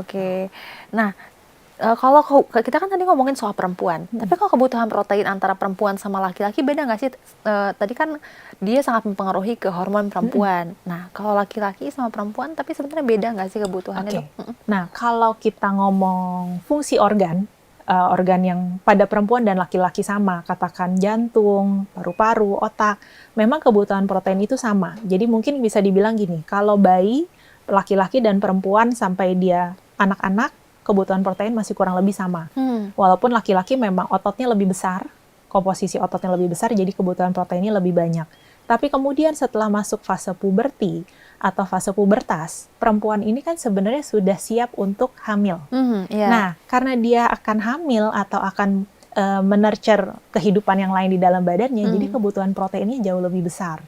oke. Nah, kalau kita kan tadi ngomongin soal perempuan, tapi kalau kebutuhan protein antara perempuan sama laki-laki beda nggak sih? Tadi kan dia sangat mempengaruhi ke hormon perempuan. Nah, kalau laki-laki sama perempuan, tapi sebenarnya beda nggak sih kebutuhannya, Dok? Nah, kalau kita ngomong fungsi organ yang pada perempuan dan laki-laki sama, katakan jantung, paru-paru, otak, memang kebutuhan protein itu sama. Jadi mungkin bisa dibilang gini, kalau bayi, laki-laki dan perempuan sampai dia anak-anak, kebutuhan protein masih kurang lebih sama. Walaupun laki-laki memang ototnya lebih besar, komposisi ototnya lebih besar, jadi kebutuhan proteinnya lebih banyak. Tapi kemudian setelah masuk fase puberti atau fase pubertas, perempuan ini kan sebenarnya sudah siap untuk hamil. Nah, karena dia akan hamil atau akan menurture kehidupan yang lain di dalam badannya, jadi kebutuhan proteinnya jauh lebih besar.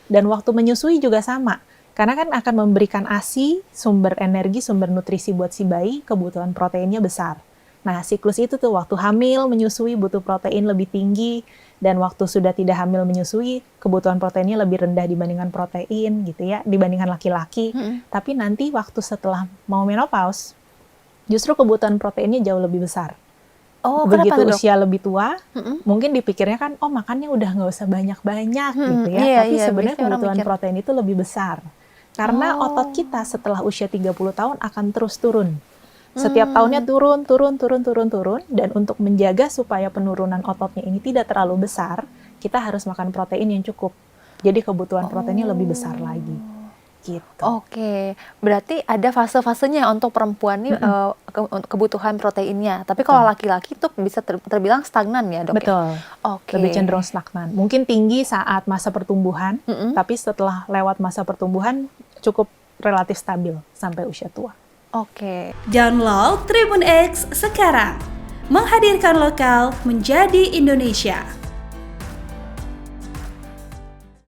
Dan waktu menyusui juga sama. Karena kan akan memberikan ASI, sumber energi, sumber nutrisi buat si bayi, kebutuhan proteinnya besar. Nah, siklus itu tuh waktu hamil, menyusui butuh protein lebih tinggi, dan waktu sudah tidak hamil menyusui, kebutuhan proteinnya lebih rendah dibandingkan protein gitu ya, dibandingkan laki-laki. Tapi nanti waktu setelah mau menopause, justru kebutuhan proteinnya jauh lebih besar. Begitu kenapa, Dok? usia lebih tua, mungkin dipikirnya kan, oh makannya udah nggak usah banyak-banyak gitu ya. Tapi sebenarnya kebutuhan protein itu lebih besar. Karena otot kita setelah usia 30 tahun akan terus turun. Setiap tahunnya turun. Dan untuk menjaga supaya penurunan ototnya ini tidak terlalu besar, kita harus makan protein yang cukup. Jadi kebutuhan proteinnya lebih besar lagi. Gitu. Oke, berarti ada fase-fasenya untuk perempuan nih kebutuhan proteinnya. Tapi kalau laki-laki itu bisa terbilang stagnan ya, Dok? Betul. Lebih cenderung stagnan. Mungkin tinggi saat masa pertumbuhan, tapi setelah lewat masa pertumbuhan cukup relatif stabil sampai usia tua. Download Tribun X sekarang. Menghadirkan lokal menjadi Indonesia.